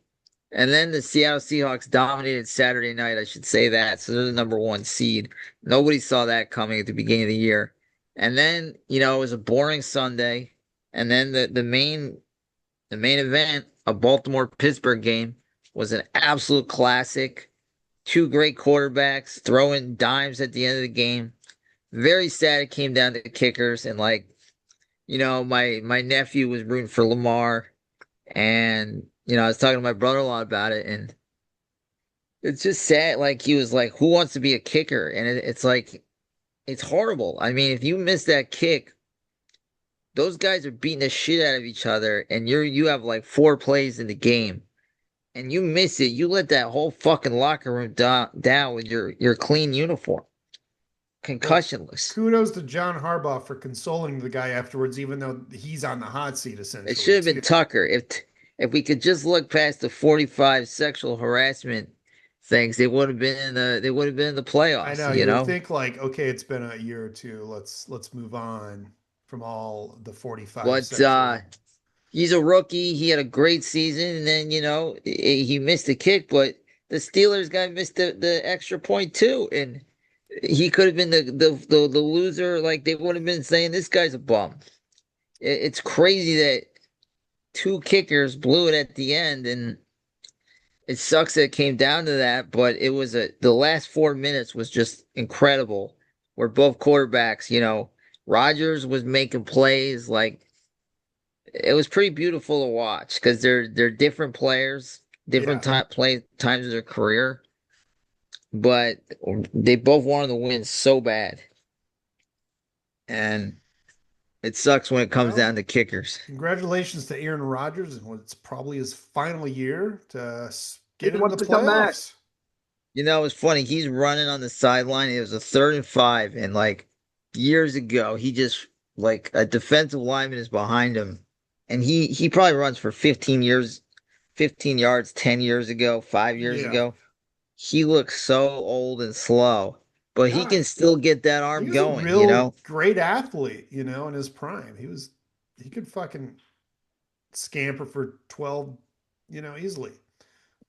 And then the Seattle Seahawks dominated Saturday night, I should say that. So they're the number one seed. Nobody saw that coming at the beginning of the year. And then, it was a boring Sunday. And then the main event, a Baltimore Pittsburgh game, was an absolute classic. Two great quarterbacks throwing dimes at the end of the game. Very sad it came down to kickers, and like, my nephew was rooting for Lamar, and I was talking to my brother-in-law about it, and it's just sad. Like, he was like, "Who wants to be a kicker?" And it's like, it's horrible. I mean, if you miss that kick, those guys are beating the shit out of each other, and you have like four plays in the game, and you miss it. You let that whole fucking locker room down with your clean uniform, Well, concussionless. kudos to John Harbaugh for consoling the guy afterwards, even though he's on the hot seat It essentially should have been too. Tucker. If we could just look past the 45 sexual harassment things, they would have been in the I playoffs, know you you would know? think like, okay, it's been a year or two. Let's move on from all the 45 But sexual. he's a rookie. He had a great season, and then he missed a kick, but the Steelers guy missed the extra point too, and he could have been the loser. Like, they would have been saying this guy's a bum. It's crazy that two kickers blew it at the end, and it sucks that it came down to that. But the last 4 minutes was just incredible, where both quarterbacks, Rodgers was making plays like it was pretty beautiful to watch because they're different players, different Yeah. times of their career, but they both wanted to win so bad, and it sucks when it comes Well, down to kickers. congratulations to Aaron Rodgers and what's probably his final year to He get into wants the to come back. playoffs. It's funny. He's running on the sideline. It was a 3rd and 5, and like years ago, he just like a defensive lineman is behind him, and he probably runs for 15 years, 15 yards 10 years ago, 5 years Yeah. ago. He looks so old and slow, but he Yeah. can still get that He arm was a going, real great athlete, in his prime. He could fucking scamper for 12, easily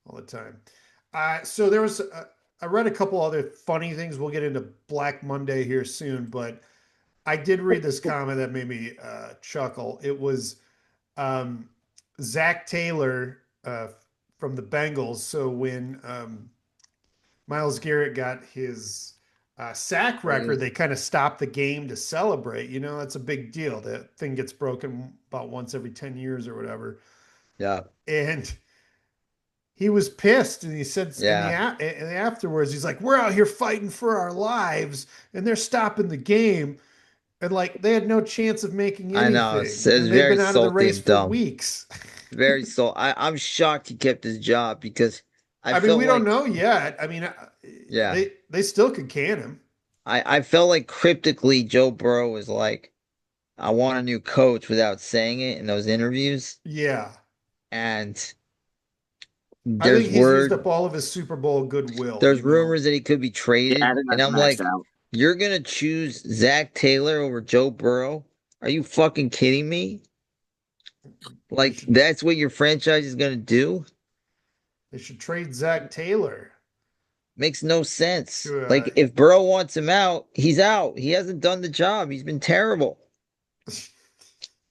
all the time. So there was, I read a couple other funny things. We'll get into Black Monday here soon, but I did read this comment that made me chuckle. It was um, Zach Taylor from the Bengals. So when Miles Garrett got his sack record, they kind of stopped the game to celebrate. That's a big deal. That thing gets broken about once every 10 years or whatever. Yeah, And he was pissed, and he said yeah. and afterwards, he's like, "We're out here fighting for our lives, and they're stopping the game." And like they had no chance of making I know. It's, anything, it's and they've very been out of the salty race and for dumb. weeks. Very salty. I'm shocked he kept his job because I I mean, felt we don't like, know yet. I mean, yeah, they still could can him. I felt like cryptically Joe Burrow was like, I want a new coach without saying it in those interviews. Yeah, And I there's think he's used word, up all of his Super Bowl goodwill. there's rumors that he could be Yeah, I traded. think And that's I'm maxed like, out. you're gonna choose Zach Taylor over Joe Burrow? Are you fucking kidding me? They Like, should that's what your franchise is gonna do? they should trade Zach Taylor Makes no sense. to Like, if Burrow wants him out, he's out. He hasn't done the job. He's been terrible.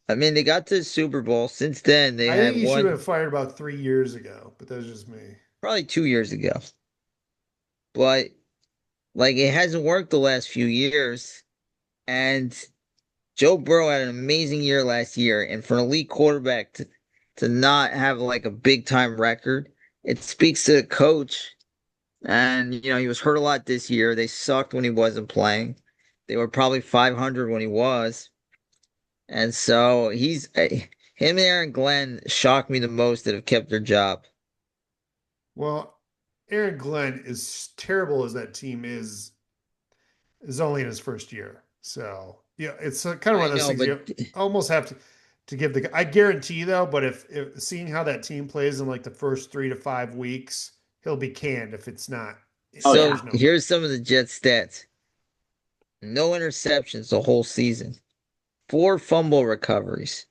I mean, they got to the Super Bowl. Since then, they I think had he should have one been fired about 3 years ago, but that's just me. probably 2 years ago. But like, it hasn't worked the last few years. And Joe Burrow had an amazing year last year. And for an elite quarterback to not have like a big time record, it speaks to the coach. And he was hurt a lot this year. They sucked when he wasn't playing. They were probably 500 when he was. And so him and Aaron Glenn shocked me the most that have kept their job. Well, Aaron Glenn, as terrible as that team is only in his first year. So yeah, it's kind of one I of those know, things but you almost have to give the. I guarantee though, but if seeing how that team plays in like the first 3 to 5 weeks, he'll be canned if it's not. Oh so yeah, There's no. here's some of the Jets stats. No interceptions the whole season. 4 fumble recoveries.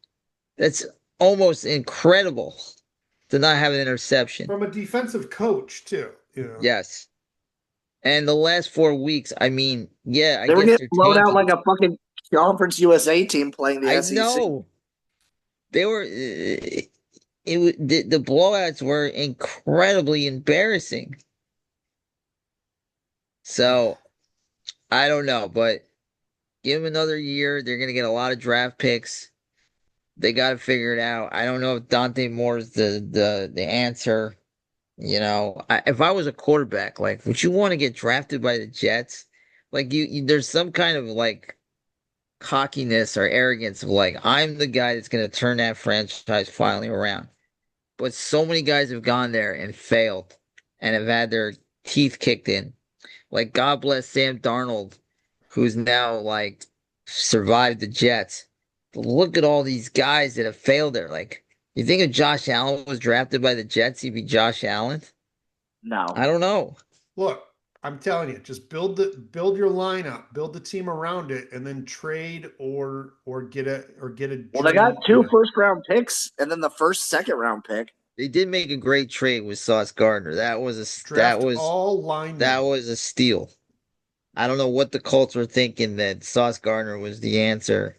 That's almost incredible to not have an interception. From a defensive coach too. Yes. And the last 4 weeks, I mean, yeah, I they were guess getting they're blown out tanking. like a fucking Conference USA team playing I the SEC. know. They were the blowouts were incredibly embarrassing. So I don't know, but give them another year. They're gonna get a lot of draft picks. They got to figure it out. I don't know if Dante Moore is the answer. If I was a quarterback, like, would you want to get drafted by the Jets? Like, there's some kind of like cockiness or arrogance of like, I'm the guy that's going to turn that franchise finally around. But so many guys have gone there and failed and have had their teeth kicked in. Like, God bless Sam Darnold, who's now like survived the Jets. But look at all these guys that have failed there. Like, you think if Josh Allen was drafted by the Jets, he'd be Josh Allen? I No. don't know. Look, I'm telling you, just build your lineup, build the team around it, and then trade or get a Well, they got journey. two first round picks and then the second round pick. They did make a great trade with Sauce Gardner. Draft all that linemen. was a steal. I don't know what the Colts were thinking that Sauce Gardner was the answer,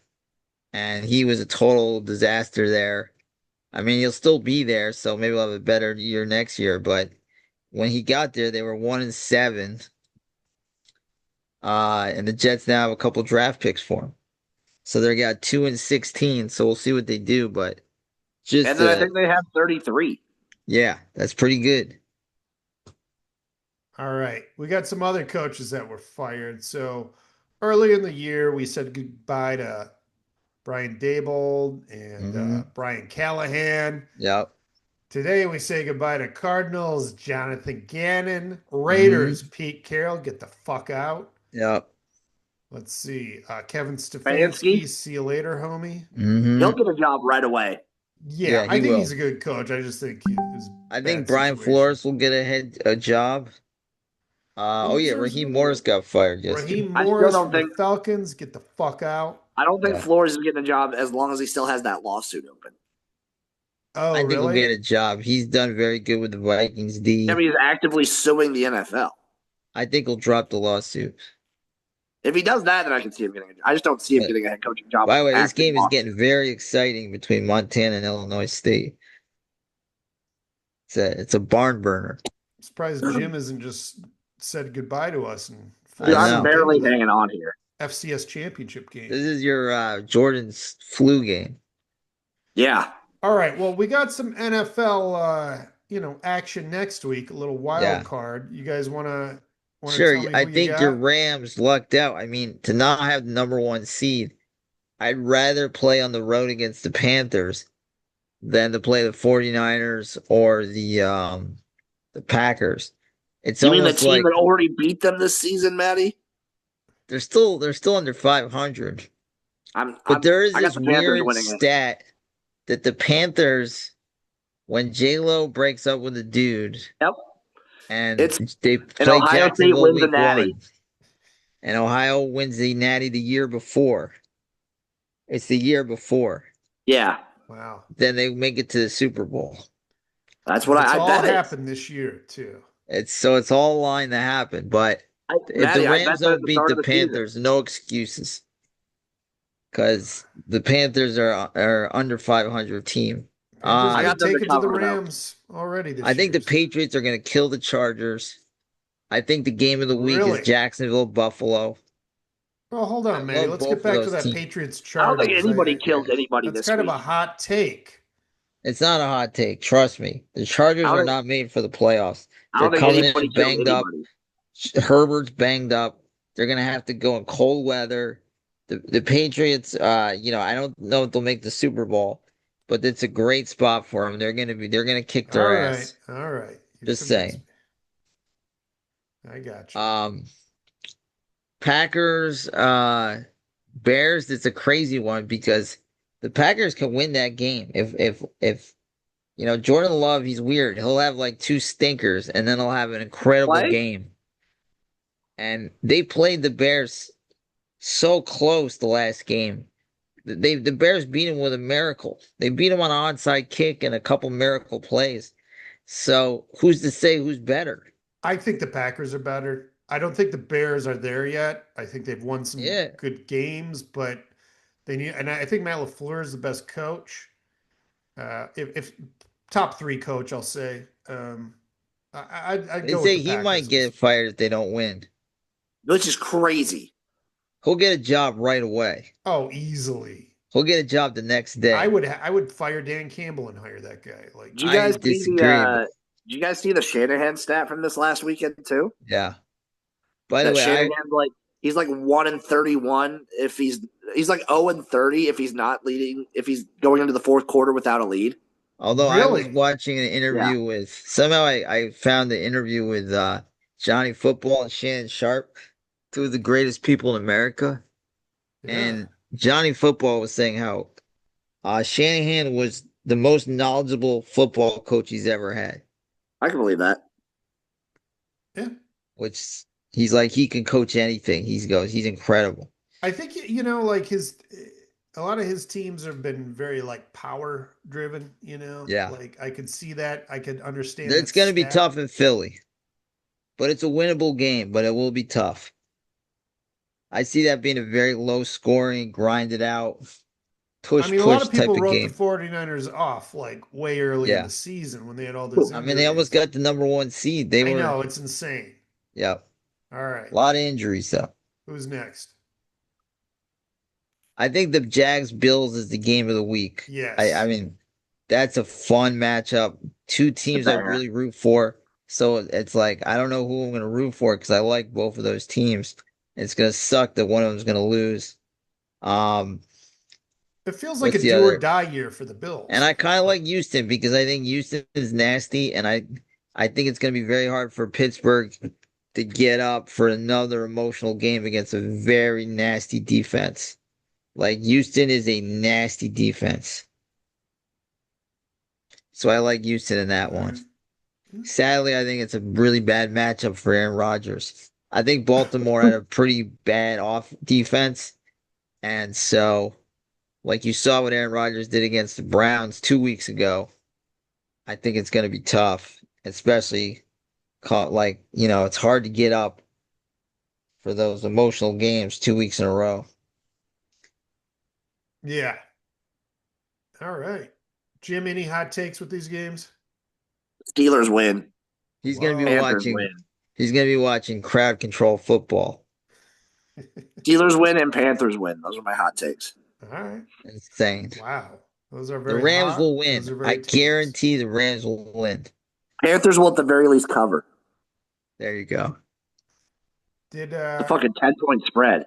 and he was a total disaster there. I mean, he'll still be there, so maybe we'll have a better year next year. But when he got there, they were 1-7, and the Jets now have a couple draft picks for him, so they got 2-16. So we'll see what they do. But And just then I think they have 33. yeah, that's pretty good. All right. We got some other coaches that were fired. So early in the year, we said goodbye to Brian Dable and Hmm. Brian Callahan. Yep. Today, we say goodbye to Cardinals, Jonathan Gannon, Raiders, Hmm. Pete Carroll, get the fuck out. Yep. Let's see. Kevin Stefanski, Stefanski, see you later, homie. he'll Hmm. get a job right away. Yeah, Yeah, I he think he's will. a good coach. I just think his I think bad Brian situation. Flores will get a job. He Oh yeah, deserves Raheem another Morris one. got fired yesterday. Raheem I still Morris don't from the think Falcons, get the fuck out. I don't think Yeah. Flores is getting a job as long as he still has that lawsuit open. Oh, I think he'll really? get a job. He's done very good with the Vikings I D. mean, he's actively suing the NFL. I think he'll drop the lawsuit. If he does that, then I can see him getting a job. I just don't see him But getting a head coaching job by with the an way, this active game is lawsuit. getting very exciting between Montana and Illinois State. It's a barn burner. I'm surprised Jim isn't just said goodbye to us and I Dude, forced I'm know. Luke into barely the hanging on here. FCS championship game. This is your Jordan's flu game. Yeah. All right. Well, we got some NFL, action next week. A little wild Yeah. card. You guys want to Sure. tell me I who you think your got? Rams lucked out. I mean, to not have the number one seed, I'd rather play on the road against the Panthers than to play the 49ers or the Packers. It's You mean the almost team like that already beat them this season, Maddie? they're still under 500. But there is I got this the Panthers weird winning it. stat that the Panthers, when J-Lo breaks up with a dude Yep. and It's they and play Ohio State Jacksonville wins the week Natty. one, and Ohio wins the Natty the year before. It's the year before. Yeah. Wow. Then they make it to the Super Bowl. That's And what it's I all bet it. happened this year, too. It's all line to happen. But if the Maddie, I Rams bet that at don't the beat start the of the season. Panthers, no excuses. Because the Panthers are under 500 team. Panthers I got to got them to take it to the cover though. Rams already I this think year. the Patriots are going to kill the Chargers. I think the game of the week is Really? Jacksonville Buffalo. Well, hold I on, Manny. love Let's get both of back to those that teams. Patriots I don't think Chargers. anybody kills anybody That's this kind of a week. hot take. It's not a hot take. Trust me. The Chargers I are don't not made for the playoffs. I They're don't think coming anybody in kills banged up. anybody. Herbert's banged up. They're gonna have to go in cold weather. The Patriots, I don't know if they'll make the Super Bowl, but it's a great spot for them. They're gonna kick All their right. ass. All right. You've Just convinced saying. me. I got you. Um, Packers, Bears. It's a crazy one because the Packers can win that game if Jordan Love. He's weird. He'll have like two stinkers and then he'll have an incredible Play? game. And they played the Bears so close the last game. The Bears beat him with a miracle. They beat him on an onside kick and a couple miracle plays. So who's to say who's better? I think the Packers are better. I don't think the Bears are there yet. I think they've won some Yeah. good games, but they need, and I think Matt LaFleur is the best coach. If top three coach, I'll say. I'd They go with say the he might Packers in this get one. fired if they don't win. Which is crazy. He'll get a job right away. Oh, easily. He'll get a job the next I day. would I would fire Dan Campbell and hire that guy. Like, Did you I guys see the disagree, but did you guys see the Shanahan stat from this last weekend too? yeah. By the That way, Shanahan's like he's like 1-31 if he's like 0-30 if he's not leading if he's going into the fourth quarter without a lead. although I was really? watching an Yeah. interview with somehow I found the interview with Johnny Football and Shannon Sharp, two of the greatest people in America. Yeah. And Johnny Football was saying how Shanahan was the most knowledgeable football coach he's ever had, I can believe that. Yeah. which he's like he can coach anything. He's incredible. I think like a lot of his teams have been very like power driven, Yeah. Like I could see that. I could understand It's that gonna be stat. tough in Philly, but it's a winnable game, but it will be tough. I see that being a very low scoring, grinded out, I push mean, a lot push of people type of wrote the game. 49ers off like way early in Yeah. the season when they had all those I mean they almost injuries. got the number one seed. They I were know, it's insane. yeah, All right. a lot of injuries though. Who's next? I think the Jags Bills is the game of the week. I Yes. mean, that's a fun matchup. Two A teams I banger. really root for. So it's like I don't know who I'm gonna root for because I like both of those teams. It's gonna suck that one of them's gonna lose. Um, It feels like what's a the do or other? die year for the And Bills. I kind of Like, like Houston because I think Houston is nasty, and I think it's gonna be very hard for Pittsburgh to get up for another emotional game against a very nasty defense. Like Houston is a nasty defense. So I like Houston in that all one. right. Sadly, I think it's a really bad matchup for Aaron Rodgers. I think Baltimore had a pretty bad off defense. And so, like you saw what Aaron Rodgers did against the Browns 2 weeks ago, I think it's going to be tough, especially it's hard to get up for those emotional games 2 weeks in a row. Yeah. All right. Jim, any hot takes with these games? Steelers win. He's going to be Whoa. Panthers watching, win. he's going to be watching crowd control football. Steelers win and Panthers win. Those are my hot takes. All right. Insane. Wow. Those are The very Rams hot. will Those win. are I very takes. guarantee the Rams will win. Panthers will at the very least cover. There you go. Did It's a fucking 10-point spread.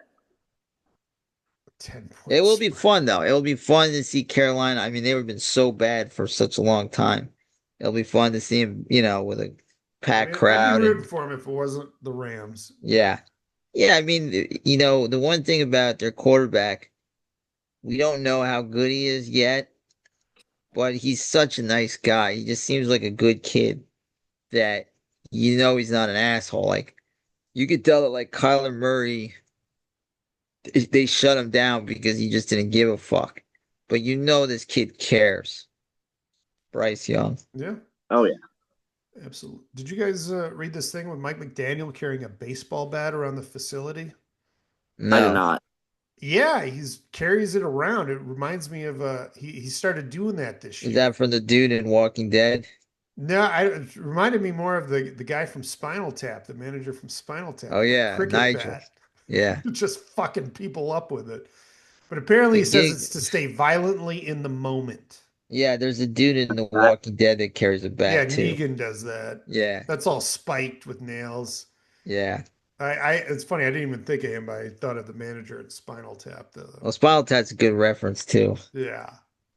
10 It points will be spread. fun though. It will be fun to see Carolina. I mean, they've been so bad for such a long time. It'll be fun to see them, with a I packed mean, I'd be crowd rooting and for him if it wasn't the Rams. yeah. Yeah, I mean, the one thing about their quarterback, we don't know how good he is yet, but he's such a nice guy. He just seems like a good kid that he's not an asshole. Like you could tell that like Kyler Murray, they shut him down because he just didn't give a fuck. But this kid cares. Bryce Young. Yeah, Oh yeah. absolutely. Did you guys read this thing with Mike McDaniel carrying a baseball bat around the facility? I did No. not. Yeah, he's carries it around. It reminds me of he started doing that this Is year. that from the dude in Walking Dead? No, it reminded me more of the guy from Spinal Tap, the manager from Spinal Tap Oh with that yeah, cricket Nigel. bat, Yeah. just fucking people up with it. But apparently, The he says gig. it's to stay violently in the moment. Yeah, there's a dude in The That Walking Dead that carries a Yeah, bat too. Negan does that. Yeah. That's all spiked with nails. Yeah. It's funny. I didn't even think of him, but I thought of the manager at Spinal Tap. Well, Spinal Tap's a good reference too. Yeah,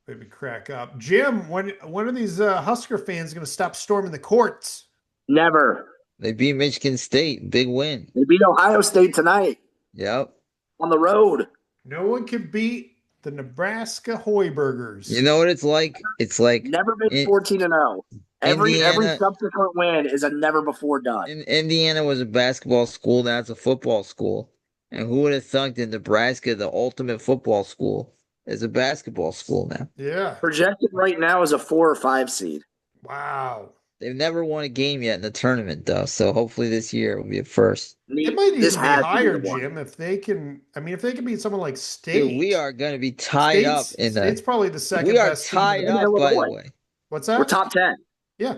maybe crack up. Jim, when are these Husker fans going to stop storming the courts? never. They beat Michigan State. Big win. They beat Ohio State tonight Yep. on the road. No one can beat the Nebraska Hoibergers. You know what it's like? It's like Never been in 14-0. Every Indiana. subsequent win is a never before done. Indiana was a basketball school. Now it's a football school. And who would have thunk that Nebraska, the ultimate football school, is a basketball school now? Yeah. Projected right now is a 4 or 5 seed. Wow. They've never won a game yet in the tournament, though. So hopefully this year will be a first. It might This even be has to be higher, the one. Jim, if they can. I mean, if they can beat someone like Dude, we State. are going to be tied up in State's the. probably the We second are best team in the tied In the Big. up, middle of the by the way. way. What's We're that? top 10. Yeah.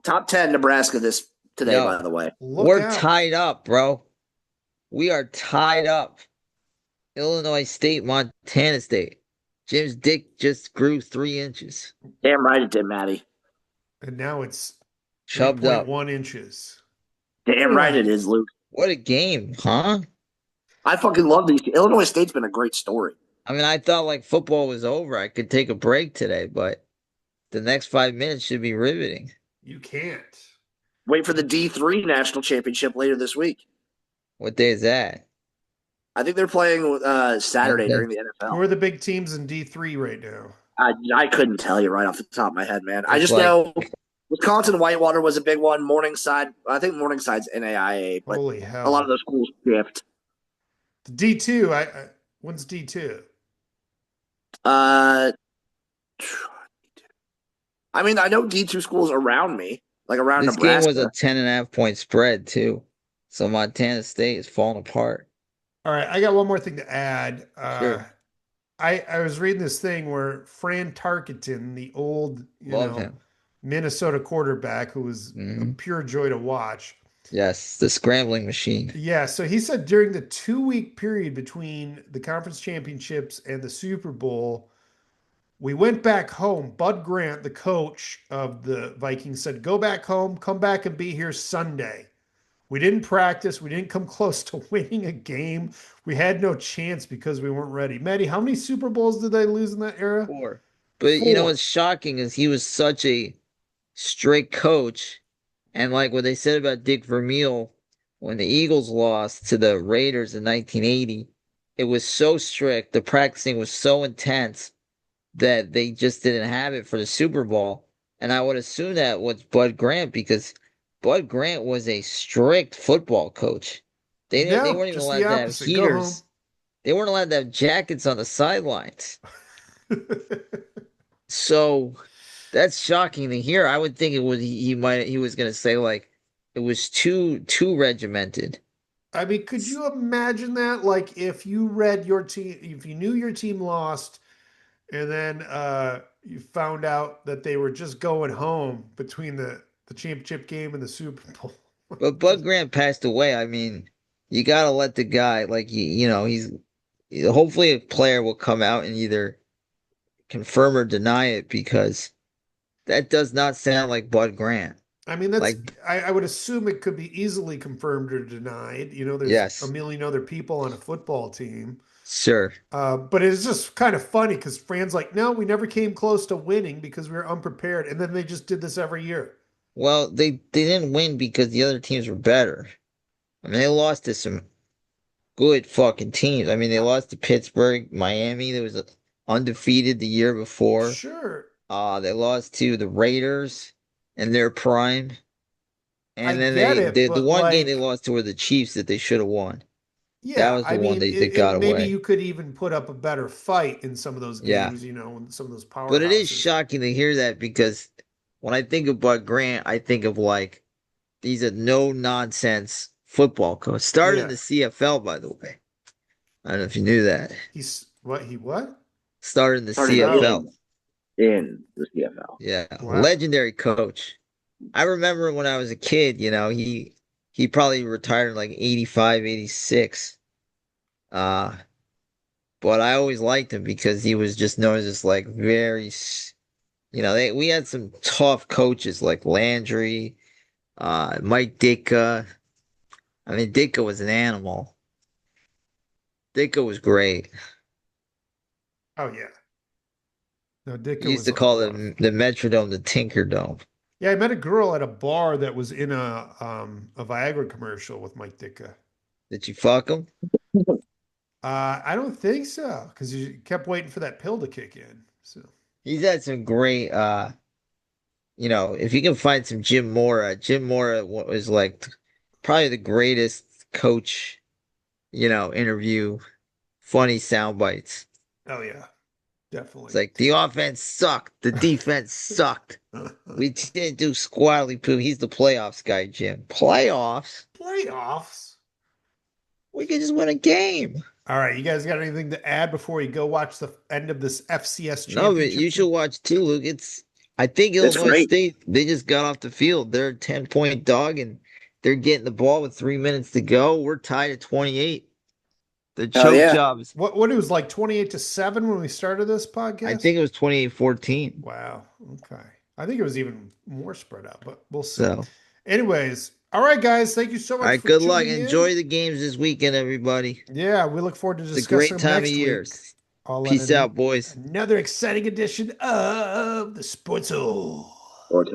Top 10 Nebraska this today, by Yo, the way. Look we're out. tied up, bro. We are tied up. Illinois State, Montana State. Jim's dick just grew 3 inches. Damn right it did, Maddie. And now it's Chubbed up. 3.1 inches. Damn right Ugh. it is, Luke. What a game, huh? I fucking love these. Illinois State's been a great story. I mean, I thought like football was over. I could take a break today, but the next 5 minutes should be riveting. You can't. Wait for the D3 national championship later this week. What day is that? I think they're playing Saturday Wednesday? during the Who NFL. are the big teams in D3 right now? I couldn't tell you right off the top of my head, man. I It's just like know Wisconsin Whitewater was a big one. Morningside, I think Morningside's NAIA, but Holy a lot of hell. those schools shift. The D2, when's D2? Uh, I mean, I know D2 schools around me, like around this game was a Nebraska. 10.5 point spread too. So Montana State is falling apart. All right, I got one more thing to add. Sure. I was reading this thing where Fran Tarkenton, the old, Love him. Minnesota quarterback who was a Hmm. pure joy to watch. Yes, the scrambling machine. Yeah, so he said during the 2 week period between the conference championships and the Super Bowl, we went back home. Bud Grant, the coach of the Vikings, said, "Go back home, come back and be here Sunday." We didn't practice. We didn't come close to winning a game. We had no chance because we weren't ready. Maddie, how many Super Bowls did they lose in that era? Four. But you know Four. what's shocking is he was such a strict coach. And like what they said about Dick Vermeil when the Eagles lost to the Raiders in 1980, it was so strict, the practicing was so intense that they just didn't have it for the Super Bowl. And I would assume that was Bud Grant because Bud Grant was a strict football coach. They No, weren't even just the allowed to have opposite. Go home. heaters. They weren't allowed to have jackets on the sidelines. So that's shocking to hear. I would think it was he was gonna say like it was too regimented. I mean, could you imagine that? Like, if you read your team, if you knew your team lost, and then you found out that they were just going home between the championship game and the Super Bowl. But Bud Grant passed away. I mean, you gotta let the guy like he's hopefully a player will come out and either confirm or deny it because that does not sound like Bud Grant. I mean, Like I would assume it could be easily confirmed or denied. There's a yes, million other people on a football team. sure. But it's just kind of funny because Fran's like, no, we never came close to winning because we were unprepared. And then they just did this every year. Well, they didn't win because the other teams were better. I mean, they lost to some good fucking teams. I mean, they lost to Pittsburgh, Miami. There was undefeated the year before. Sure, They lost to the Raiders in their prime. I And then get it, the but one game they like, lost to were the Chiefs that they should have won. That yeah, was the I one mean, they got maybe away. you could even put up a better fight in some of those Yeah. games, in some of those But it is powerhouses. shocking to hear that because when I think of Bud Grant, I think of like these are no nonsense football coach. Started in Yeah, the CFL, by the way. I don't know if you knew that. what? Started in the Started Oh, CFL. in the CFL. Yeah, wow. legendary coach. I remember when I was a kid, he probably retired in like 85, 86. Uh, but I always liked him because he was just known as this like we had some tough coaches like Landry, Mike Ditka. I mean, Ditka was an animal. Ditka was great. Oh yeah. No, You Ditka used was to a call lot of. the Metrodome the Tinker Dome. Yeah, I met a girl at a bar that was in a Viagra commercial with Mike Ditka. Did you fuck him? I don't think so because you kept waiting for that pill to kick in. So He's had some great if you can find some Jim Mora was like probably the greatest coach, interview, funny sound bites. oh yeah. Definitely. It's like the offense sucked, the defense sucked. We didn't do squattly poo. He's the playoffs guy, Jim. Playoffs? Playoffs. We could just win a game. All right, you guys got anything to add before we go watch the end of this FCS No, but championship you game? should watch too, Luke. I think It's Illinois great. State, they just got off the field. They're a 10-point dog and they're getting the ball with 3 minutes to go. We're tied at 28. The Hell choke yeah. jobs, What it was like 28-7 when we started this I podcast? think it was 28-14. Wow. Okay. I think it was even more spread out, but we'll see. So, Anyways, all right, guys. Thank you so all much right, for good luck. tuning in. Enjoy the games this weekend, everybody. Yeah, we look forward to It's a discussing great them time of next year. week. All Peace out, boys. another exciting edition of the Sports Hole. Porto.